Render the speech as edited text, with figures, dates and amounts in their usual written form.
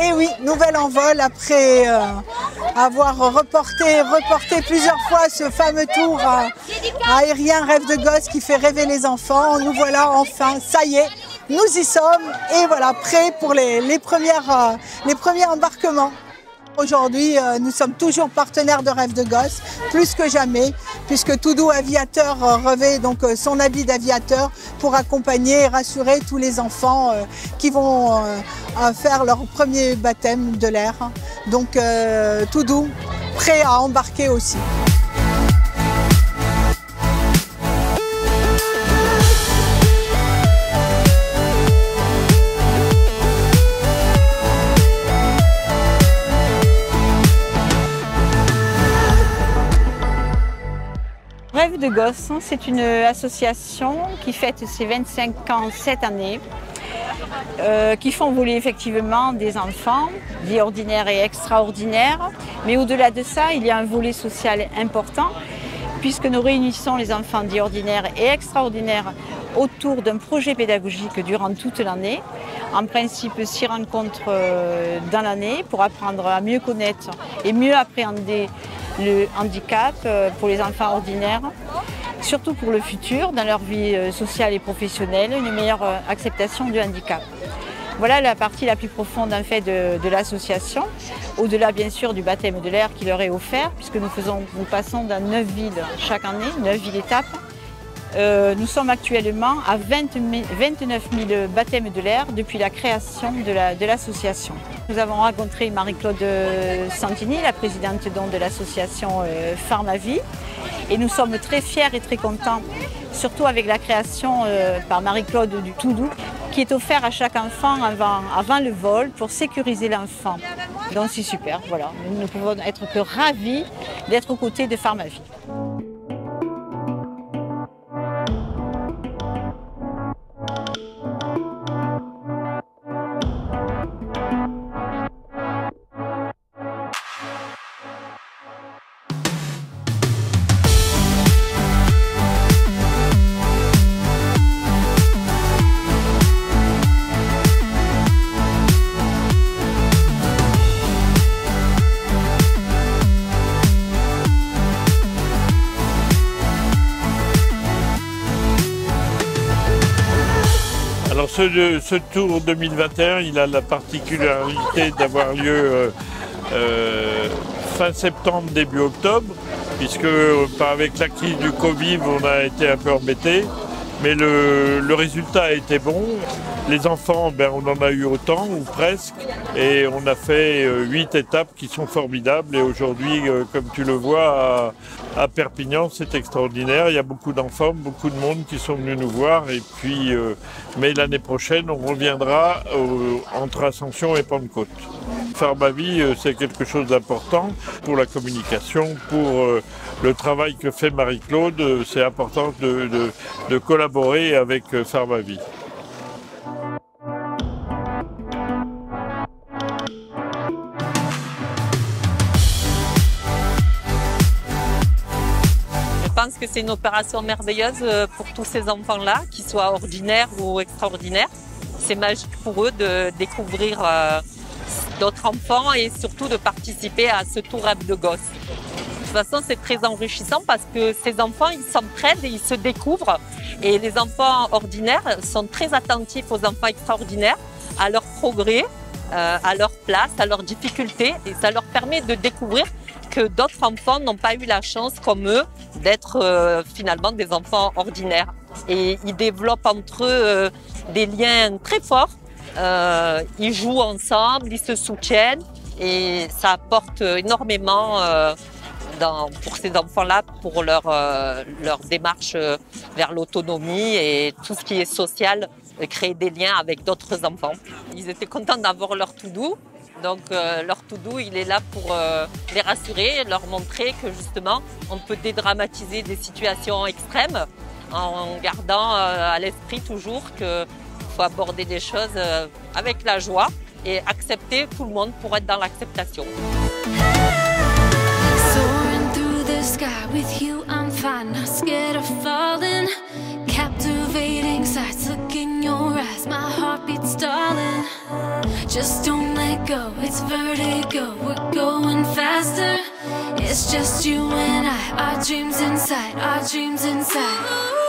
Et oui, nouvel envol après avoir reporté plusieurs fois ce fameux tour aérien Rêve de gosse qui fait rêver les enfants. Nous voilà enfin, ça y est, nous y sommes et voilà, prêts pour les premiers embarquements. Aujourd'hui, nous sommes toujours partenaires de Rêve de gosse, plus que jamais, puisque Toudou Aviateur revêt donc son habit d'aviateur pour accompagner et rassurer tous les enfants qui vont faire leur premier baptême de l'air. Donc Toudou, prêt à embarquer aussi. Rêve de gosse, c'est une association qui fête ses 25 ans cette année, qui font voler effectivement des enfants, dits ordinaires et extraordinaires. Mais au-delà de ça, il y a un volet social important, puisque nous réunissons les enfants dits ordinaires et extraordinaires autour d'un projet pédagogique durant toute l'année. En principe, 6 rencontres dans l'année pour apprendre à mieux connaître et mieux appréhender le handicap pour les enfants ordinaires, surtout pour le futur, dans leur vie sociale et professionnelle, une meilleure acceptation du handicap. Voilà la partie la plus profonde en fait de l'association, au-delà bien sûr du baptême de l'air qui leur est offert, puisque nous passons dans 9 villes chaque année, 9 villes étapes. Nous sommes actuellement à 29 000 baptêmes de l'air depuis la création de l'association. Nous avons rencontré Marie-Claude Santini, la présidente de l'association Pharmavie, et nous sommes très fiers et très contents, surtout avec la création par Marie-Claude du Toudou, qui est offert à chaque enfant avant le vol pour sécuriser l'enfant. Donc c'est super, voilà. Nous ne pouvons être que ravis d'être aux côtés de Pharmavie. Alors ce tour 2021, il a la particularité d'avoir lieu fin septembre, début octobre, puisque avec la crise du Covid, on a été un peu embêtés, mais le résultat a été bon. Les enfants, on en a eu autant, ou presque, et on a fait 8 étapes qui sont formidables. Et aujourd'hui, comme tu le vois, à Perpignan, c'est extraordinaire. Il y a beaucoup d'enfants, beaucoup de monde qui sont venus nous voir. Et puis, mais l'année prochaine, on reviendra entre Ascension et Pentecôte. Pharmavie, c'est quelque chose d'important pour la communication, pour le travail que fait Marie-Claude. C'est important de collaborer avec Pharmavie. Je pense que c'est une opération merveilleuse pour tous ces enfants-là, qu'ils soient ordinaires ou extraordinaires. C'est magique pour eux de découvrir d'autres enfants et surtout de participer à ce tour Rêve de gosse. De toute façon, c'est très enrichissant parce que ces enfants, ils s'entraident et ils se découvrent. Et les enfants ordinaires sont très attentifs aux enfants extraordinaires, à leur progrès, à leur place, à leurs difficultés. Et ça leur permet de découvrir que d'autres enfants n'ont pas eu la chance, comme eux, d'être finalement des enfants ordinaires. Et ils développent entre eux des liens très forts. Ils jouent ensemble, ils se soutiennent et ça apporte énormément pour ces enfants-là, pour leur démarche vers l'autonomie et tout ce qui est social, créer des liens avec d'autres enfants. Ils étaient contents d'avoir leur Toudou. Donc leur Toudou, il est là pour les rassurer, leur montrer que justement on peut dédramatiser des situations extrêmes en gardant à l'esprit toujours qu'il faut aborder des choses avec la joie et accepter tout le monde pour être dans l'acceptation. Captivating sights, look in your eyes, my heart beats, darling. Just don't let vertigo, it's vertigo. We're going faster. It's just you and I, our dreams inside, our dreams inside.